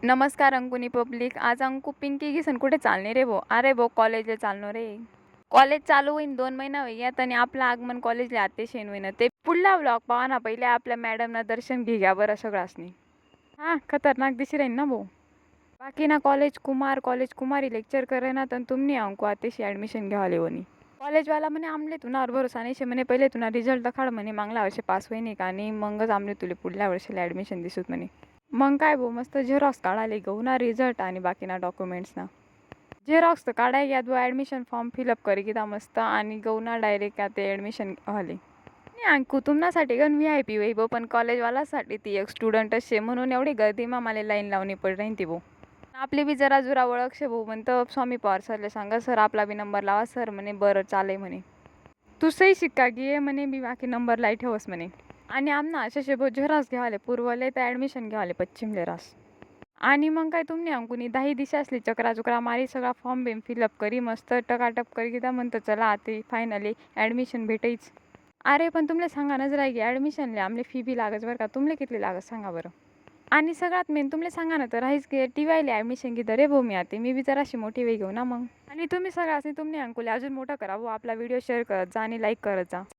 नमस्कार अंकुनी पब्लिक. आज अंकू पिंकी घिसन कुठे चालणे रे भो. अरे भो कॉलेजला चाललो रे. कॉलेज चालू होईन 2 महिना होईयात आणि आपलं आगमन कॉलेजला आतेशेन होईन. ते पुढला व्लॉग पहा ना. पहिले आपल्या मॅडमना दर्शन घ्या बरं सगळ्यासनी. हा खतरनाक दिशी राहीन ना भो. बाकी ना कॉलेज कुमारी लेक्चर करे ना तर तुम्ही अंकू आतेशी ॲडमिशन घ्यावाले वनी. कॉलेजवाला म्हणे आमले तुनावर भरोसा नाही शे म्हणे. पहिले तुना रिझल्ट दाखड म्हणे. मागल्या वर्षी पास होईन का आणि मगच आमले तुले पुढल्या वर्षीला ॲडमिशन दिसूत म्हणे. मग काय भो मस्त झेरॉक्स काढाले गहू ना रिझल्ट आणि बाकीना डॉक्युमेंट्स ना. झेरॉक्स तर काढाय यात ॲडमिशन फॉर्म फिलअप करी किता मस्त आणि गहू ना डायरेक्ट ते ॲडमिशन व्हाले. नाही आणि कुटुंबासाठी गण VIP वही भो पण कॉलेजवालासाठी ती एक स्टुडंट शे म्हणून एवढी गर्दीमा मला लाईन लावणी पड राहीन ती भो. आपली बी जरा जुरा ओळख शे भाऊ म्हणतं स्वामी पवार सरले सांगा सर आपला बी नंबर लावा सर म्हणे बरं चालेल म्हणे. तू सही शिक्का घे म्हणे मी बाकी नंबर लाई ठेवस म्हणे. आणि आमना असे भो झेरॉक्स घ्यावाले पूर्वले तर ॲडमिशन घ्यावाले पश्चिम रास. आणि मग काय तुम्ही अंकुनी 10 दिशा असली चक्रा मारी सगळा फॉर्म बिम फिलअप करी मस्त टकाटप करी किती म्हणतं चला आता फायनली ॲडमिशन भेटायच. अरे पण तुमले सांगा नजर आहे की ॲडमिशनले आमले फी बी लागच बरं का. तुमले किती लागत सांगा बरं. आणि सगळ्यात मेन तुमले सांगा ना तर राहीच की TYला ॲडमिशन घेतं रे भाऊ मी आता मी बी जराशी मोठी वेळ घेऊ ना मग. आणि तुम्ही सगळ्यासनी तुम्ही अंकुले अजून मोठं करा भाऊ. आपला व्हिडिओ शेअर करत जा आणि लाईक करत जा.